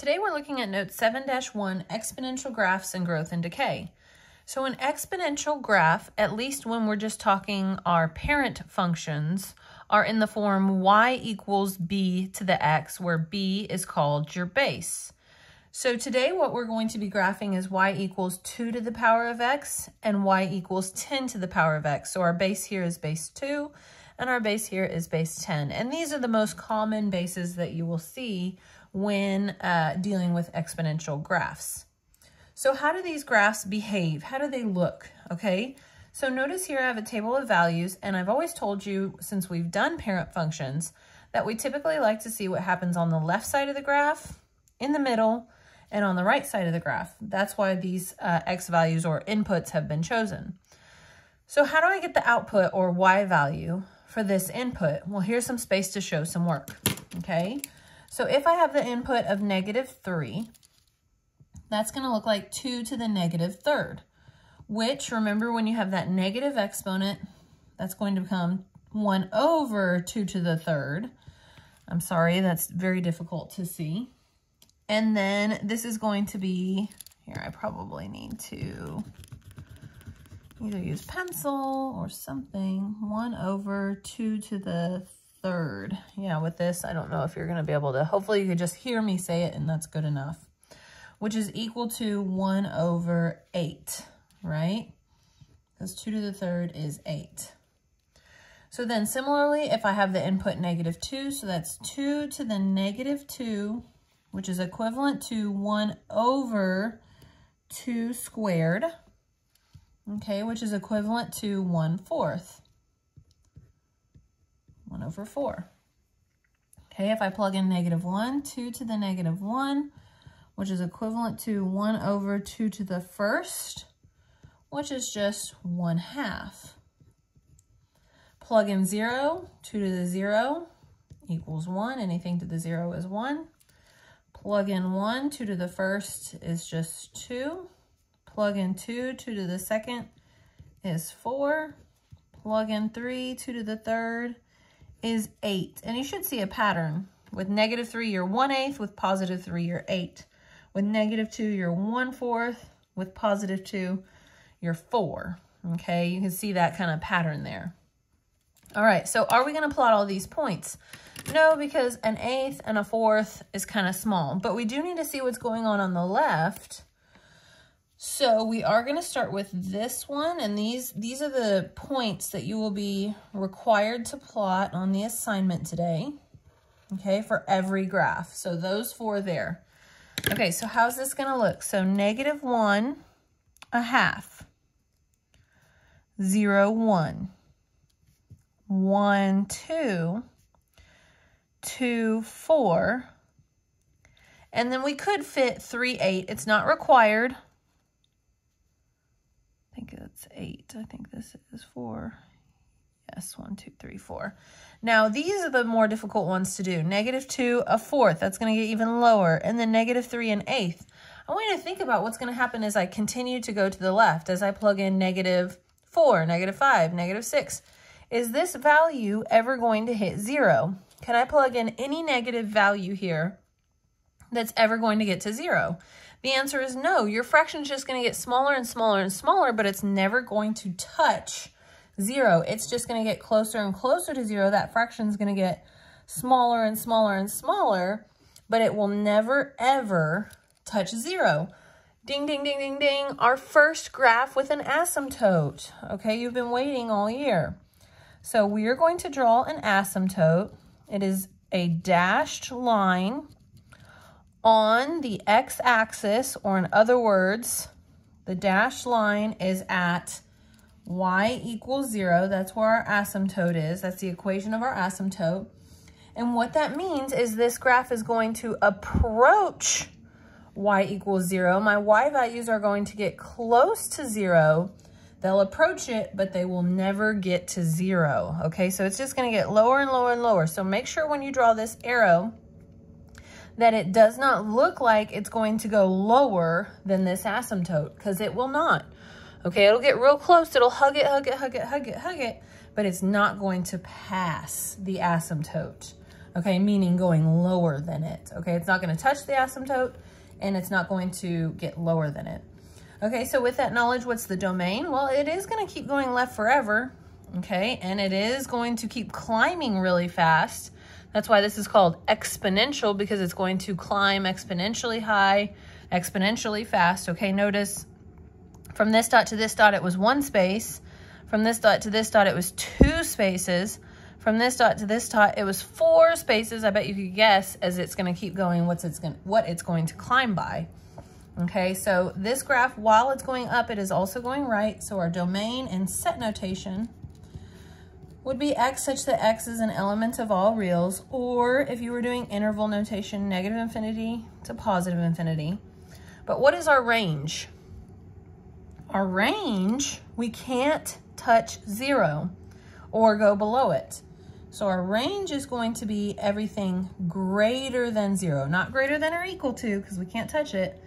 Today we're looking at note 7-1, exponential graphs and growth and decay. So an exponential graph, at least when we're just talking our parent functions, are in the form y equals b to the x, where b is called your base. So today what we're going to be graphing is y equals 2 to the power of x and y equals 10 to the power of x. So our base here is base 2 and our base here is base 10. And these are the most common bases that you will see when dealing with exponential graphs. So how do these graphs behave? How do they look? Okay, so notice here I have a table of values, and I've always told you, since we've done parent functions, that we typically like to see what happens on the left side of the graph, in the middle, and on the right side of the graph. That's why these x values or inputs have been chosen. So how do I get the output or y value for this input? Well, here's some space to show some work, okay? So if I have the input of -3, that's going to look like 2 to the -3rd, which, remember, when you have that negative exponent, that's going to become 1 over 2 to the 3rd. I'm sorry, that's very difficult to see. And then this is going to be, here I probably need to either use pencil or something, 1 over 2 to the 3rd. Yeah, with this, I don't know if you're going to be able to, hopefully you could just hear me say it and that's good enough, which is equal to 1 over 8, right? Because 2 to the 3rd is 8. So then similarly, if I have the input -2, so that's 2 to the -2, which is equivalent to 1 over 2 squared, okay, which is equivalent to 1/4. 1 over 4. Okay, if I plug in -1, 2 to the -1, which is equivalent to 1 over 2 to the 1st, which is just 1/2. Plug in 0, 2 to the 0 equals 1. Anything to the 0 is 1. Plug in 1, 2 to the 1st is just 2. Plug in 2, 2 to the 2nd is 4. Plug in 3, 2 to the 3rd is 8. And you should see a pattern. With -3, you're 1/8. With +3, you're 8. With -2, you're 1/4. With +2, you're 4. Okay, you can see that kind of pattern there. All right, so are we going to plot all these points? No, because an 1/8 and a 1/4 is kind of small, but we do need to see what's going on the left. So we are going to start with this one, and these are the points that you will be required to plot on the assignment today, okay, for every graph. So those 4 there. Okay, so how's this going to look? So -1, 1/2, 0, 1, 1, 2, 2, 4, and then we could fit 3, 8. It's not required. I think that's 8. I think this is 4. Yes, 1, 2, 3, 4. Now, these are the more difficult ones to do. -2, 1/4. That's going to get even lower. And then -3, 1/8. I want you to think about what's going to happen as I continue to go to the left, as I plug in -4, -5, -6. Is this value ever going to hit 0? Can I plug in any negative value here that's ever going to get to 0? The answer is no. Your fraction is just going to get smaller and smaller and smaller, but it's never going to touch 0. It's just going to get closer and closer to 0. That fraction is going to get smaller and smaller and smaller, but it will never, ever touch 0. Ding, ding, ding, ding, ding. Our first graph with an asymptote. Okay, you've been waiting all year. So we are going to draw an asymptote. It is a dashed line on the x-axis, or in other words, the dashed line is at y equals 0. That's where our asymptote is. That's the equation of our asymptote. And what that means is this graph is going to approach y equals 0. My y values are going to get close to 0. They'll approach it, but they will never get to 0. Okay, so it's just going to get lower and lower and lower. So make sure when you draw this arrow that it does not look like it's going to go lower than this asymptote, because it will not. Okay, it'll get real close. It'll hug it, hug it, hug it, hug it, hug it, but it's not going to pass the asymptote. okay, meaning going lower than it, okay? It's not gonna touch the asymptote, and it's not going to get lower than it. Okay, so with that knowledge, what's the domain? Well, it is gonna keep going left forever, okay? And it is going to keep climbing really fast. That's why this is called exponential, because it's going to climb exponentially high, exponentially fast, okay? Notice from this dot to this dot, it was 1 space. From this dot to this dot, it was 2 spaces. From this dot to this dot, it was 4 spaces. I bet you could guess as it's gonna keep going what it's going to climb by. Okay, so this graph, while it's going up, it is also going right. So our domain in set notation would be x such that x is an element of all reals, or if you were doing interval notation, negative infinity to positive infinity. But what is our range? Our range, we can't touch 0 or go below it. So our range is going to be everything greater than 0, not greater than or equal to, because we can't touch it,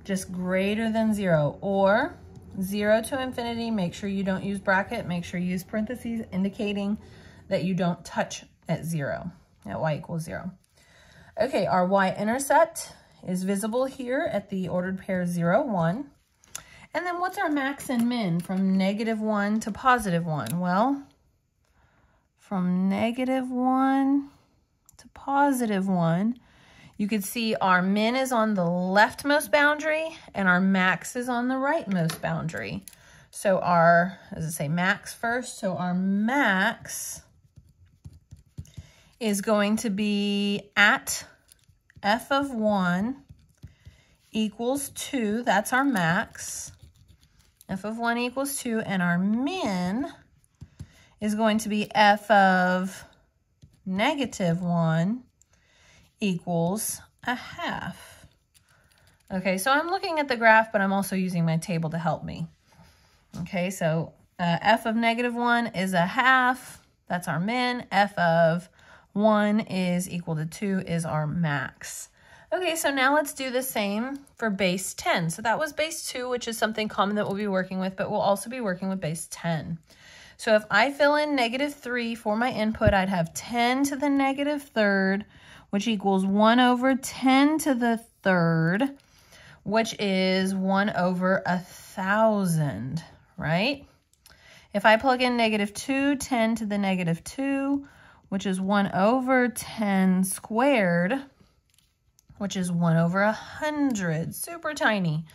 just greater than 0, or 0 to infinity. Make sure you don't use bracket, make sure you use parentheses indicating that you don't touch at 0, at y equals 0. Okay, our y-intercept is visible here at the ordered pair 0, 1. And then what's our max and min from -1 to +1? Well, from -1 to +1, you could see our min is on the leftmost boundary and our max is on the rightmost boundary. So our, does it say max first? So our max is going to be at f of 1 equals 2. That's our max. F of 1 equals 2, and our min is going to be f of -1 equals 1/2. Okay, so I'm looking at the graph, but I'm also using my table to help me. Okay, so f of -1 is 1/2. That's our min. F of 1 is equal to 2 is our max. Okay, so now let's do the same for base 10. So that was base 2, which is something common that we'll be working with, but we'll also be working with base 10. So if I fill in -3 for my input, I'd have 10 to the -3rd, which equals 1 over 10 to the 3rd, which is 1 over 1,000, right? If I plug in -2, 10 to the -2, which is 1 over 10 squared, which is 1 over 100, super tiny.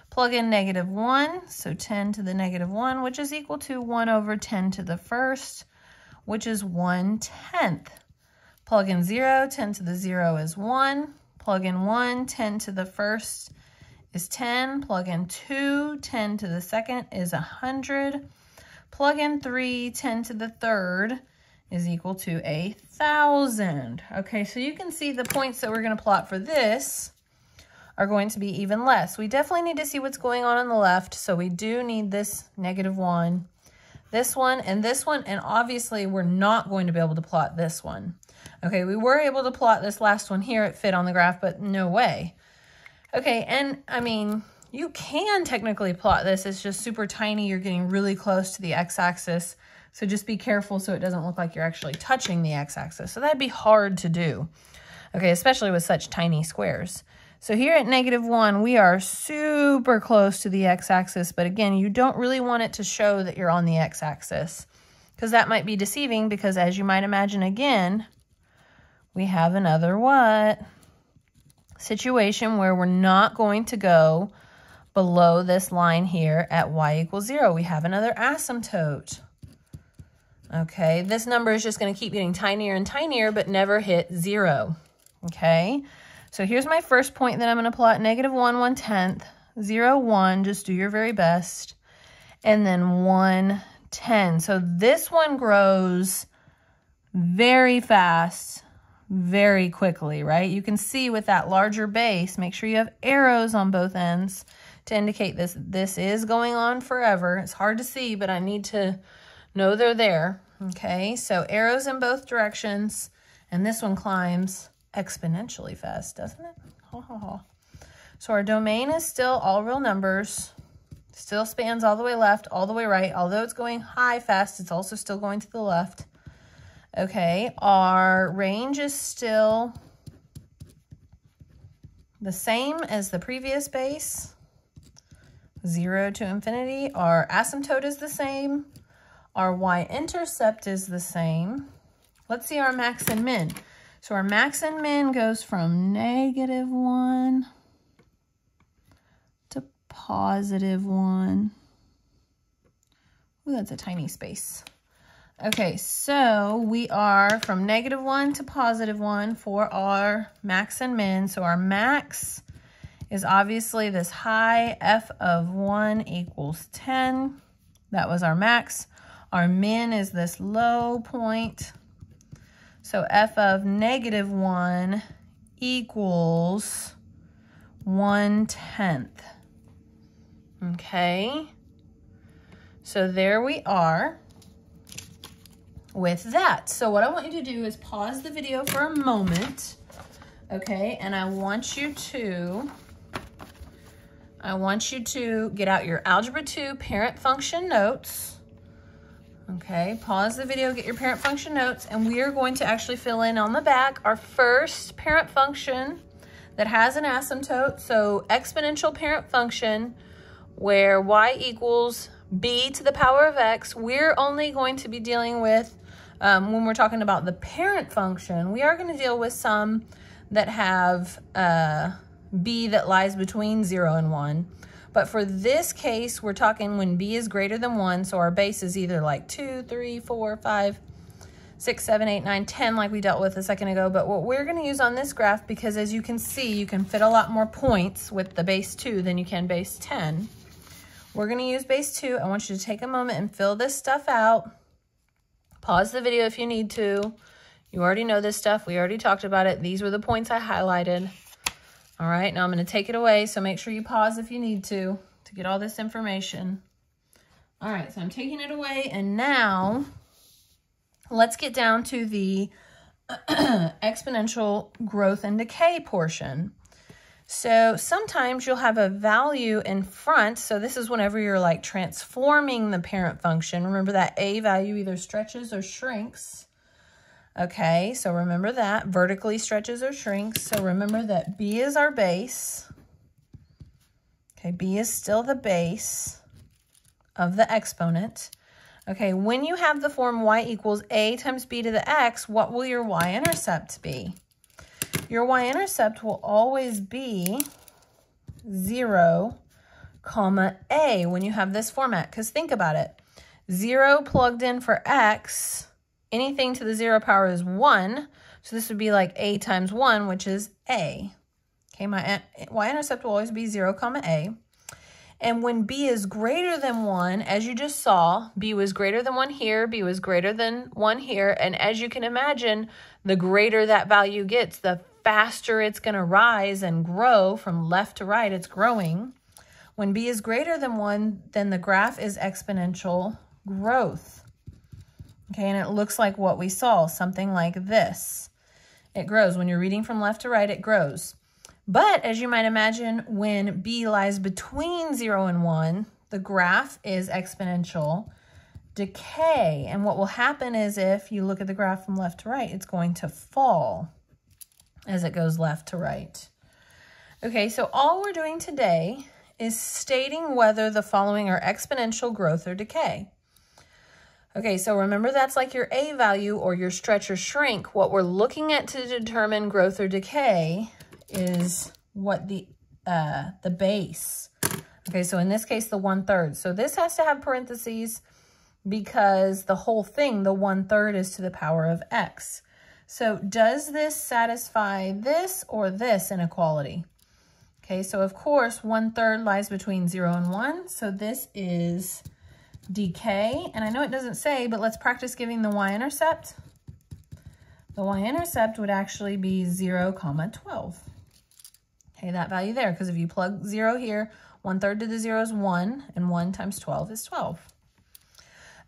Plug in -1, so 10 to the -1, which is equal to 1 over 10 to the 1st, which is 1/10. Plug in 0, 10 to the 0 is 1. Plug in 1, 10 to the 1st is 10. Plug in 2, 10 to the 2nd is 100. Plug in 3, 10 to the 3rd is equal to 1,000. Okay, so you can see the points that we're going to plot for this are going to be even less. We definitely need to see what's going on the left, so we do need this -1, this one, and obviously we're not going to be able to plot this one. Okay, we were able to plot this last one here, it fit on the graph, but no way. Okay, and I mean, you can technically plot this, it's just super tiny, you're getting really close to the x-axis, so just be careful so it doesn't look like you're actually touching the x-axis. So that'd be hard to do, okay, especially with such tiny squares. So here at -1, we are super close to the x-axis, but again, you don't really want it to show that you're on the x-axis because that might be deceiving because as you might imagine again, we have another what? Situation where we're not going to go below this line here at y equals 0. We have another asymptote. Okay, this number is just going to keep getting tinier and tinier, but never hit 0. Okay, so here's my first point that I'm going to plot, -1, 1/10, 0, 1, just do your very best, and then 1, 10. So this one grows very fast, very quickly, right? You can see with that larger base, make sure you have arrows on both ends to indicate this is going on forever. It's hard to see, but I need to know they're there. Okay, so arrows in both directions, and this one climbs exponentially fast, doesn't it? So our domain is still all real numbers, still spans all the way left, all the way right. Although it's going high fast, it's also still going to the left. Okay, our range is still the same as the previous base, 0 to infinity. Our asymptote is the same. Our y-intercept is the same. Let's see our max and min. So our max and min goes from -1 to +1. Ooh, that's a tiny space. Okay, so we are from -1 to +1 for our max and min. So our max is obviously this high, f of 1 equals 10. That was our max. Our min is this low point. So f of -1 equals 1/10. Okay, so there we are with that. So what I want you to do is pause the video for a moment, okay? And I want you to get out your Algebra 2 parent function notes. Okay, pause the video, get your parent function notes, and we are going to actually fill in on the back our first parent function that has an asymptote. So exponential parent function where y equals b to the power of x. We're only going to be dealing with, when we're talking about the parent function, we are going to deal with some that have b that lies between 0 and 1. But for this case, we're talking when b is greater than 1, so our base is either like 2, 3, 4, 5, 6, 7, 8, 9, 10, like we dealt with a second ago. But what we're going to use on this graph, because as you can see, you can fit a lot more points with the base 2 than you can base 10. We're going to use base 2. I want you to take a moment and fill this stuff out. Pause the video if you need to. You already know this stuff. We already talked about it. These were the points I highlighted. All right, now I'm going to take it away, so make sure you pause if you need to get all this information. All right, so I'm taking it away, and now let's get down to the exponential growth and decay portion. So sometimes you'll have a value in front, so this is whenever you're like transforming the parent function. Remember that a value either stretches or shrinks. Okay, so remember that, vertically stretches or shrinks. So remember that b is our base. Okay, b is still the base of the exponent. Okay, when you have the form y equals a times b to the x, what will your y-intercept be? Your y-intercept will always be 0, comma a when you have this format. Because think about it, 0 plugged in for x, anything to the 0 power is 1. So this would be like a times 1, which is a. Okay, my y-intercept will always be 0, comma a. And when b is greater than 1, as you just saw, b was greater than 1 here, b was greater than 1 here. And as you can imagine, the greater that value gets, the faster it's going to rise and grow from left to right. It's growing. When b is greater than 1, then the graph is exponential growth. Okay, and it looks like what we saw, something like this. It grows. When you're reading from left to right, it grows. But as you might imagine, when b lies between 0 and 1, the graph is exponential decay. And what will happen is if you look at the graph from left to right, it's going to fall as it goes left to right. Okay, so all we're doing today is stating whether the following are exponential growth or decay. Okay, so remember that's like your a value or your stretch or shrink. What we're looking at to determine growth or decay is what the base. Okay, so in this case, the 1/3. So this has to have parentheses because the whole thing, the 1/3 is to the power of x. So does this satisfy this or this inequality? Okay, so of course, 1/3 lies between 0 and 1. So this is decay. And I know it doesn't say, but let's practice giving the y-intercept. The y-intercept would actually be 0, comma 12. Okay, that value there, because if you plug 0 here, 1/3 to the 0 is 1, and 1 times 12 is 12.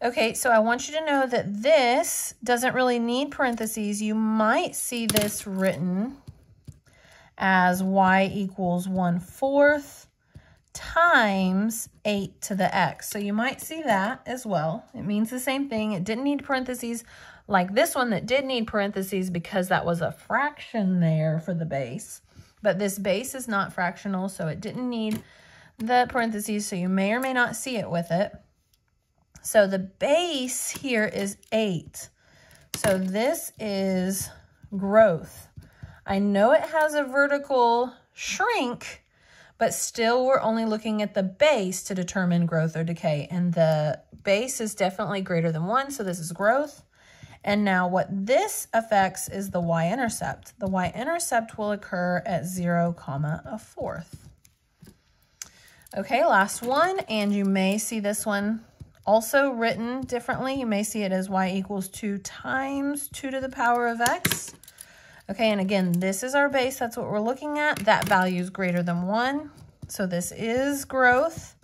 Okay, so I want you to know that this doesn't really need parentheses. You might see this written as y equals 1/4 times 8 to the x. So you might see that as well. It means the same thing. It didn't need parentheses, like this one that did need parentheses because that was a fraction there for the base. But this base is not fractional, so it didn't need the parentheses, so you may or may not see it with it. So the base here is 8. So this is growth. I know it has a vertical shrink, but still we're only looking at the base to determine growth or decay. And the base is definitely greater than 1, so this is growth. And now what this affects is the y-intercept. The y-intercept will occur at 0, a fourth. Okay, last one, and you may see this one also written differently. You may see it as y equals 2 times 2 to the power of x. Okay, and again, this is our base. That's what we're looking at. That value is greater than 1. So this is growth.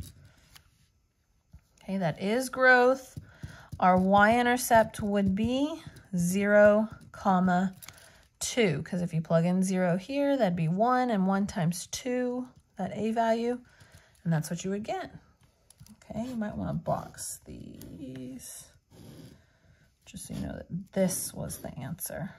Okay, that is growth. Our y-intercept would be 0, 2. Because if you plug in 0 here, that'd be 1, and 1 times 2, that a value. And that's what you would get. Okay, you might want to box these just so you know that this was the answer.